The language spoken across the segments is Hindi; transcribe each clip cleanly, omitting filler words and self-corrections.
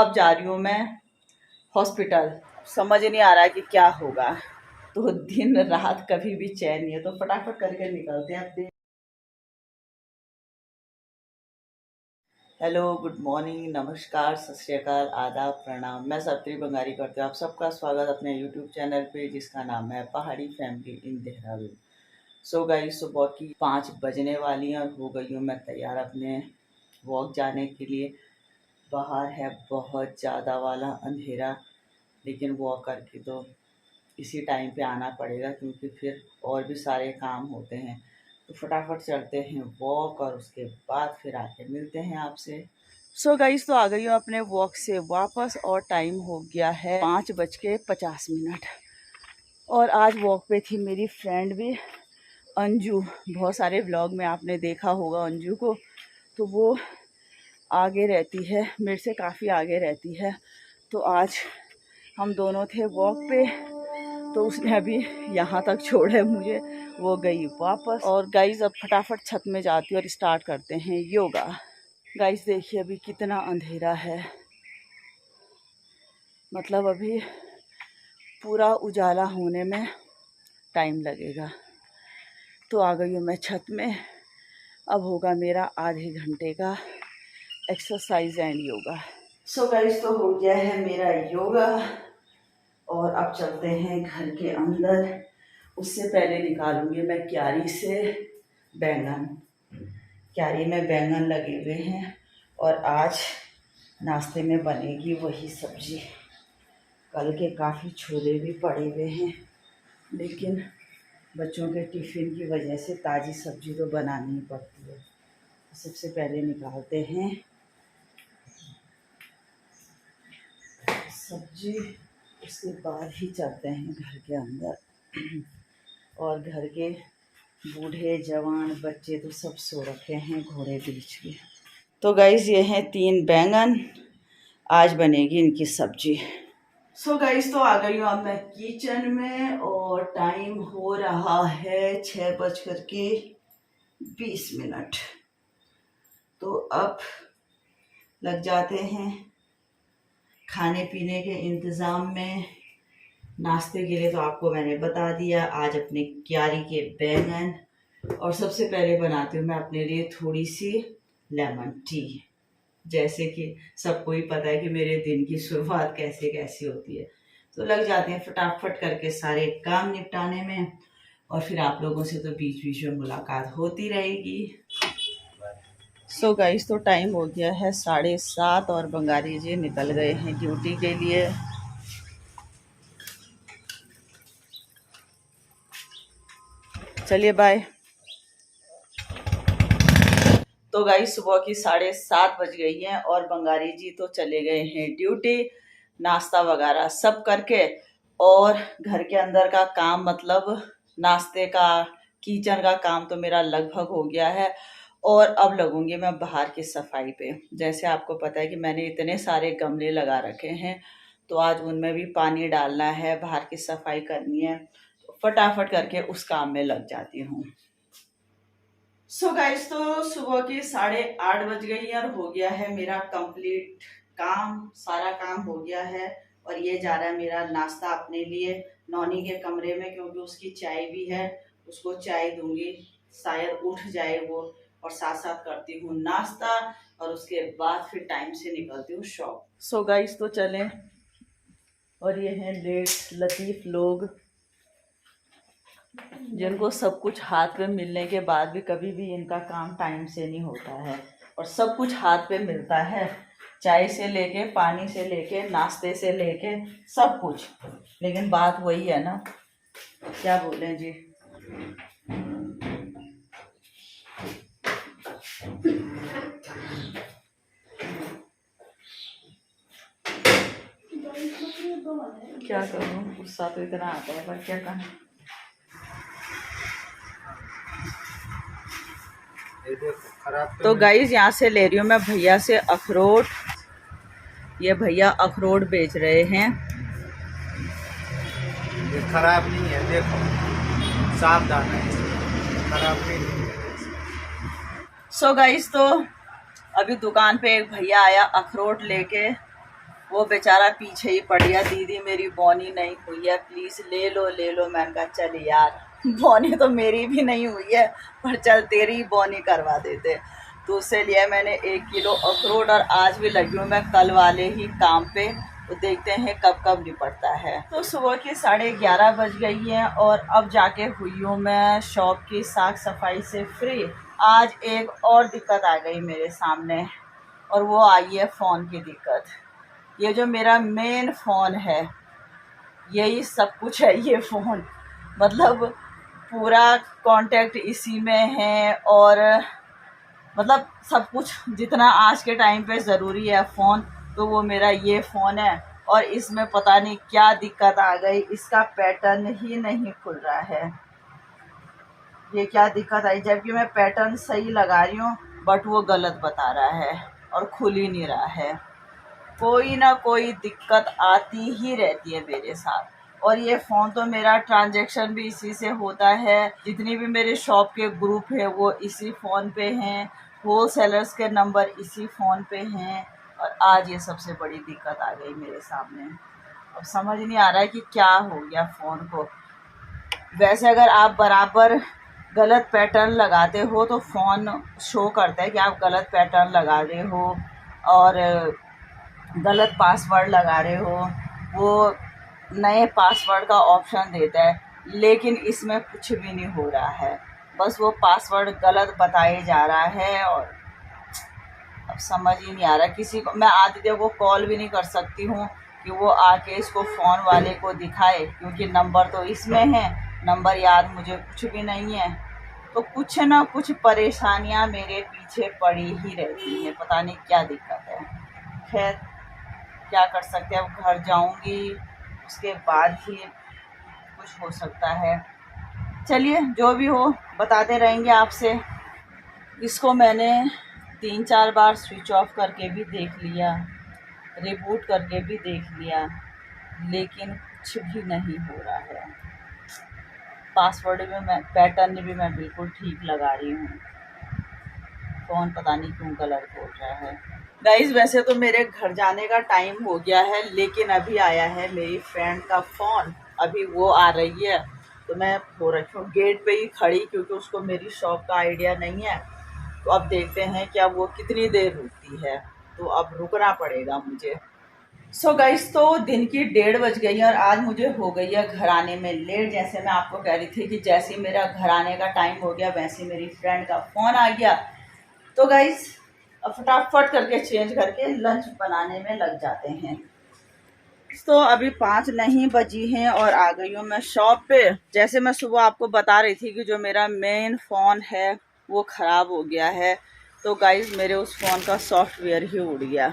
अब जा रही हूँ मैं हॉस्पिटल। समझ नहीं आ रहा कि क्या होगा, तो दिन रात कभी भी चैन नहीं है, तो फटाफट करके निकलते हैं। अब हेलो, गुड मॉर्निंग, नमस्कार, सत श्री अकाल, आदाब, प्रणाम। मैं सप्तरी बंगारी करती हूँ आप सबका स्वागत अपने यूट्यूब चैनल पे, जिसका नाम है पहाड़ी family in Dehradun. So guys, सुबह की 5 बजने वाली हैं और हो गई हूँ मैं तैयार अपने वॉक जाने के लिए। बाहर है बहुत ज़्यादा वाला अंधेरा, लेकिन वॉक करके तो इसी टाइम पे आना पड़ेगा, क्योंकि फिर और भी सारे काम होते हैं। तो फटाफट चलते हैं वॉक और उसके बाद फिर आके मिलते हैं आपसे। सो गाइस, तो आ गई हूँ अपने वॉक से वापस और टाइम हो गया है 5:50। और आज वॉक पे थी मेरी फ्रेंड भी, अंजू। बहुत सारे व्लॉग में आपने देखा होगा अंजू को, तो वो आगे रहती है, मेरे से काफ़ी आगे रहती है। तो आज हम दोनों थे वॉक पे, तो उसने अभी यहाँ तक छोड़ा मुझे, वो गई वापस। और गाइस, अब फटाफट छत में जाती हूँ और स्टार्ट करते हैं योगा। गाइस देखिए अभी कितना अंधेरा है, मतलब अभी पूरा उजाला होने में टाइम लगेगा। तो आ गई हूँ मैं छत में। अब होगा मेरा आधे घंटे का exercise and yoga. So guys, तो हो गया है मेरा योगा और अब चलते हैं घर के अंदर। उससे पहले निकालूंगी मैं क्यारी से बैंगन। क्यारी में बैंगन लगे हुए हैं और आज नाश्ते में बनेगी वही सब्जी। कल के काफ़ी छोले भी पड़े हुए हैं, लेकिन बच्चों के टिफ़िन की वजह से ताज़ी सब्जी तो बनानी ही पड़ती है। सबसे पहले निकालते हैं सब्जी, उसके बाद ही चलते हैं घर के अंदर। और घर के बूढ़े जवान बच्चे तो सब सो रखे हैं घोड़े बीच में। तो गाइस, ये हैं 3 बैंगन, आज बनेगी इनकी सब्जी। सो गाइस, तो आ गई हूँ अब मैं किचन में और टाइम हो रहा है 6:20। तो अब लग जाते हैं खाने पीने के इंतज़ाम में। नाश्ते के लिए तो आपको मैंने बता दिया, आज अपने क्यारी के बैंगन। और सबसे पहले बनाती हूँ मैं अपने लिए थोड़ी सी लेमन टी। जैसे कि सबको ही पता है कि मेरे दिन की शुरुआत कैसे कैसी होती है, तो लग जाते हैं फटाफट करके सारे काम निपटाने में। और फिर आप लोगों से तो बीच बीच में मुलाकात होती रहेगी। सो गाइस, तो टाइम हो गया है 7:30 और बंगारी जी निकल गए हैं ड्यूटी के लिए। चलिए बाय। तो गाइस, सुबह की 7:30 बज गई हैं और बंगारी जी तो चले गए हैं ड्यूटी, नाश्ता वगैरह सब करके। और घर के अंदर का काम, मतलब नाश्ते का, किचन का काम तो मेरा लगभग हो गया है। और अब लगूंगी मैं बाहर की सफाई पे। जैसे आपको पता है कि मैंने इतने सारे गमले लगा रखे हैं, तो आज उनमें भी पानी डालना है, बाहर की सफाई करनी है। तो फटाफट करके उस काम में लग जाती हूँ। सो गाइस, तो सुबह की 8:30 बज गई और हो गया है मेरा कंप्लीट काम, सारा काम हो गया है। और ये जा रहा है मेरा नाश्ता अपने लिए नौनी के कमरे में, क्योंकि उसकी चाय भी है, उसको चाय दूंगी, शायद उठ जाए वो। और साथ साथ करती हूँ नाश्ता और उसके बाद फिर टाइम से निकलती हूँ शॉप। सो गाइस, तो चलें। और ये हैं लेट लतीफ़ लोग, जिनको सब कुछ हाथ में मिलने के बाद भी कभी भी इनका काम टाइम से नहीं होता है। और सब कुछ हाथ पे मिलता है, चाय से लेके, पानी से लेके, नाश्ते से लेके, सब कुछ। लेकिन बात वही है ना, क्या बोलें जी। क्या करूँ, गुस्सा तो इतना आता है, पर क्या करें। तो गाइस, यहाँ से ले रही हूँ मैं भैया से अखरोट। ये भैया अखरोट बेच रहे हैं। ये खराब नहीं है, देखो साफ दाना है, खराब नहीं है। सो गाइस, तो अभी दुकान पे एक भैया आया अखरोट लेके, वो बेचारा पीछे ही पड़ गया, दीदी मेरी बोनी नहीं हुई है, प्लीज़ ले लो ले लो। मैंने कहा चल यार, बोनी तो मेरी भी नहीं हुई है, पर चल तेरी बोनी करवा देते। तो उससे लिया मैंने 1 किलो अखरोट और आज भी लगी हूँ मैं कल वाले ही काम पे। तो देखते हैं कब कब निपटता है। तो सुबह की 11:30 बज गई है और अब जाके हुई हूँ मैं शॉप की साफ सफाई से फ्री। आज एक और दिक्कत आ गई मेरे सामने और वो आई है फ़ोन की दिक्कत। ये जो मेरा मेन फ़ोन है, यही सब कुछ है ये फ़ोन, मतलब पूरा कांटेक्ट इसी में है और मतलब सब कुछ जितना आज के टाइम पे ज़रूरी है फ़ोन, तो वो मेरा ये फ़ोन है। और इसमें पता नहीं क्या दिक्कत आ गई, इसका पैटर्न ही नहीं खुल रहा है। ये क्या दिक्कत आई, जबकि मैं पैटर्न सही लगा रही हूँ बट वो गलत बता रहा है और खुल ही नहीं रहा है। कोई ना कोई दिक्कत आती ही रहती है मेरे साथ। और ये फ़ोन तो मेरा ट्रांजैक्शन भी इसी से होता है, जितनी भी मेरे शॉप के ग्रुप है वो इसी फ़ोन पे हैं, होल सेलर्स के नंबर इसी फ़ोन पे हैं। और आज ये सबसे बड़ी दिक्कत आ गई मेरे सामने। अब समझ नहीं आ रहा है कि क्या हो गया फ़ोन को। वैसे अगर आप बराबर गलत पैटर्न लगाते हो तो फ़ोन शो करता है कि आप गलत पैटर्न लगा रहे हो और गलत पासवर्ड लगा रहे हो, वो नए पासवर्ड का ऑप्शन देता है। लेकिन इसमें कुछ भी नहीं हो रहा है, बस वो पासवर्ड गलत बताए जा रहा है। और अब समझ ही नहीं आ रहा किसी को, मैं आदित्य को कॉल भी नहीं कर सकती हूँ कि वो आके इसको फ़ोन वाले को दिखाए, क्योंकि नंबर तो इसमें है, नंबर याद मुझे कुछ भी नहीं है। तो कुछ ना कुछ परेशानियाँ मेरे पीछे पड़ी ही रहती हैं, पता नहीं क्या दिक्कत है। खैर क्या कर सकते हैं, अब घर जाऊंगी उसके बाद ही कुछ हो सकता है। चलिए जो भी हो बताते रहेंगे आपसे। इसको मैंने 3-4 बार स्विच ऑफ करके भी देख लिया, रिबूट करके भी देख लिया, लेकिन कुछ भी नहीं हो रहा है। पासवर्ड भी मैं, पैटर्न भी मैं बिल्कुल ठीक लगा रही हूँ, फ़ोन पता नहीं क्यों गलत बोल रहा है। गाइस वैसे तो मेरे घर जाने का टाइम हो गया है, लेकिन अभी आया है मेरी फ्रेंड का फ़ोन, अभी वो आ रही है। तो मैं हो रखी हूँ गेट पे ही खड़ी, क्योंकि उसको मेरी शॉप का आइडिया नहीं है। तो अब देखते हैं कि अब वो कितनी देर रुकती है, तो अब रुकना पड़ेगा मुझे। सो गाइस तो दिन की 1:30 बज गई है और आज मुझे हो गई है घर आने में लेट। जैसे मैं आपको कह रही थी कि जैसे ही मेरा घर आने का टाइम हो गया वैसे मेरी फ्रेंड का फ़ोन आ गया। तो गाइस अब फटाफट करके चेंज करके लंच बनाने में लग जाते हैं। तो अभी 5 नहीं बजी हैं और आ गई हूँ मैं शॉप पे। जैसे मैं सुबह आपको बता रही थी कि जो मेरा मेन फ़ोन है वो ख़राब हो गया है, तो गाइस मेरे उस फ़ोन का सॉफ्टवेयर ही उड़ गया।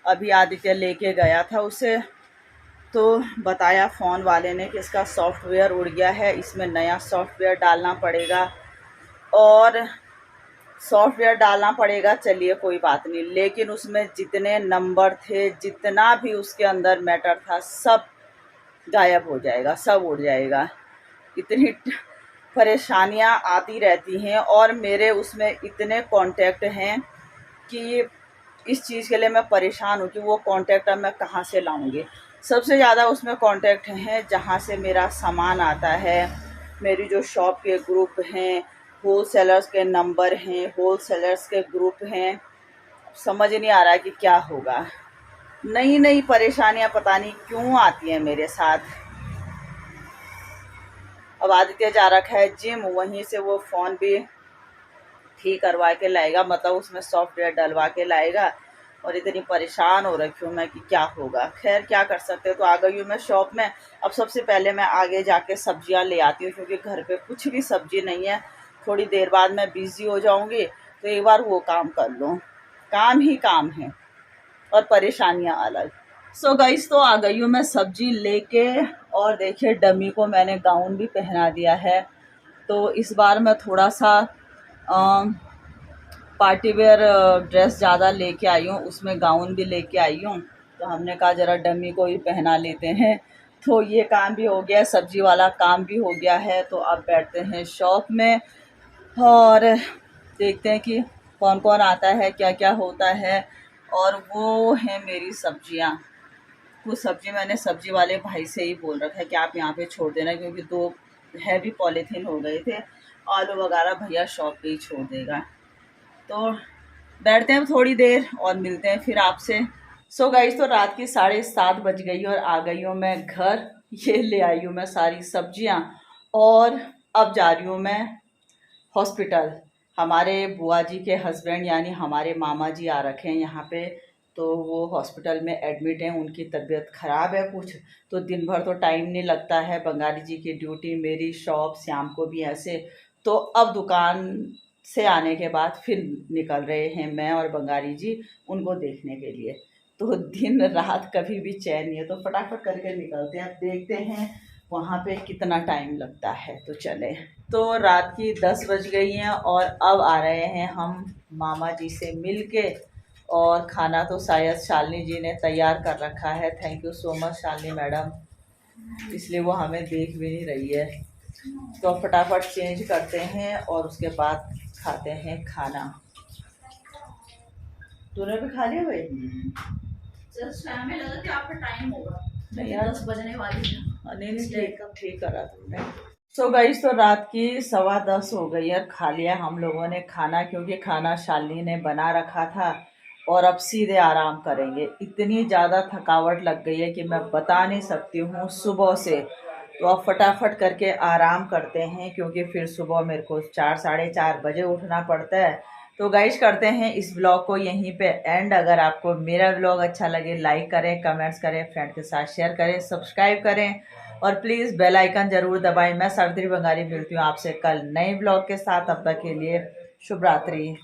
अभी आदित्य लेके गया था उसे, तो बताया फ़ोन वाले ने कि इसका सॉफ्टवेयर उड़ गया है, इसमें नया सॉफ्टवेयर डालना पड़ेगा। और सॉफ्टवेयर डालना पड़ेगा, चलिए कोई बात नहीं, लेकिन उसमें जितने नंबर थे, जितना भी उसके अंदर मैटर था, सब गायब हो जाएगा, सब उड़ जाएगा। इतनी परेशानियां आती रहती हैं और मेरे उसमें इतने कांटेक्ट हैं कि इस चीज़ के लिए मैं परेशान हूँ कि वो कांटेक्ट अब मैं कहाँ से लाऊंगी। सबसे ज़्यादा उसमें कांटेक्ट हैं जहाँ से मेरा सामान आता है, मेरी जो शॉप के ग्रुप हैं, होल सेलर्स के नंबर हैं, होल सेलर्स के ग्रुप हैं। समझ नहीं आ रहा कि क्या होगा, नई नई परेशानियां पता नहीं क्यों आती हैं मेरे साथ। अब आदित्य जा रखा है जिम, वहीं से वो फ़ोन भी ठीक करवा के लाएगा, मतलब उसमें सॉफ्टवेयर डलवा के लाएगा। और इतनी परेशान हो रखी हूँ मैं कि क्या होगा। खैर क्या कर सकते हो, तो आ गई हूँ मैं शॉप में। अब सबसे पहले मैं आगे जाके सब्जियाँ ले आती हूँ, क्योंकि घर पे कुछ भी सब्जी नहीं है। थोड़ी देर बाद मैं बिज़ी हो जाऊँगी, तो एक बार वो काम कर लूँ। काम ही काम है और परेशानियाँ अलग। सो गाइस तो आ गई हूँ मैं सब्जी लेके, और देखिए डमी को मैंने गाउन भी पहना दिया है। तो इस बार मैं थोड़ा सा पार्टी वेयर ड्रेस ज़्यादा लेके आई हूँ, उसमें गाउन भी लेके आई हूँ। तो हमने कहा ज़रा डमी को ही पहना लेते हैं। तो ये काम भी हो गया, सब्जी वाला काम भी हो गया है। तो अब बैठते हैं शॉप में और देखते हैं कि कौन कौन आता है, क्या क्या होता है। और वो है मेरी सब्जियां। कुछ सब्जी मैंने सब्जी वाले भाई से ही बोल रखा है कि आप यहाँ पे छोड़ देना, क्योंकि 2 हैवी पॉलीथीन हो गए थे। आलू वगैरह भैया शॉप पे ही छोड़ देगा। तो बैठते हैं थोड़ी देर और मिलते हैं फिर आपसे। सो गाइस, तो रात की 7:30 बज गई और आ गई हूँ मैं घर। ये ले आई हूँ मैं सारी सब्जियाँ और अब जा रही हूँ मैं हॉस्पिटल। हमारे बुआ जी के हस्बैंड यानी हमारे मामा जी आ रखे हैं यहाँ पे, तो वो हॉस्पिटल में एडमिट हैं। उनकी तबीयत ख़राब है कुछ, तो दिन भर तो टाइम नहीं लगता है। बंगाली जी की ड्यूटी, मेरी शॉप, शाम को भी ऐसे। तो अब दुकान से आने के बाद फिर निकल रहे हैं मैं और बंगाली जी उनको देखने के लिए। तो दिन रात कभी भी चैन नहीं है, तो फटाफट करके निकलते हैं। अब देखते हैं वहाँ पे कितना टाइम लगता है, तो चले। तो रात की 10 बज गई हैं और अब आ रहे हैं हम मामा जी से मिल के। और खाना तो शायद शालिनी जी ने तैयार कर रखा है। Thank you so much Shalini madam, इसलिए वो हमें देख भी नहीं रही है। तो फटाफट चेंज करते हैं और उसके बाद खाते हैं खाना। तूने भी खा लिया भाई? हमें लगा कि आपका टाइम होगा, नहीं यार, 10 बजने वाली है। नहीं नहीं, ठीक करा तुमने। सो गाइस, तो रात की 10:15 हो गई है। खा लिया हम लोगों ने खाना, क्योंकि खाना शालिनी ने बना रखा था। और अब सीधे आराम करेंगे। इतनी ज़्यादा थकावट लग गई है कि मैं बता नहीं सकती हूँ सुबह से। तो अब फटाफट करके आराम करते हैं, क्योंकि फिर सुबह मेरे को 4 साढ़े 4 बजे उठना पड़ता है। तो गाइस, करते हैं इस ब्लॉग को यहीं पे एंड। अगर आपको मेरा ब्लॉग अच्छा लगे, लाइक करें, कमेंट्स करें, फ्रेंड के साथ शेयर करें, सब्सक्राइब करें और प्लीज़ बेल आइकन ज़रूर दबाएं। मैं सावित्री बंगाली मिलती हूँ आपसे कल नए ब्लॉग के साथ। तब तक के लिए शुभ रात्रि।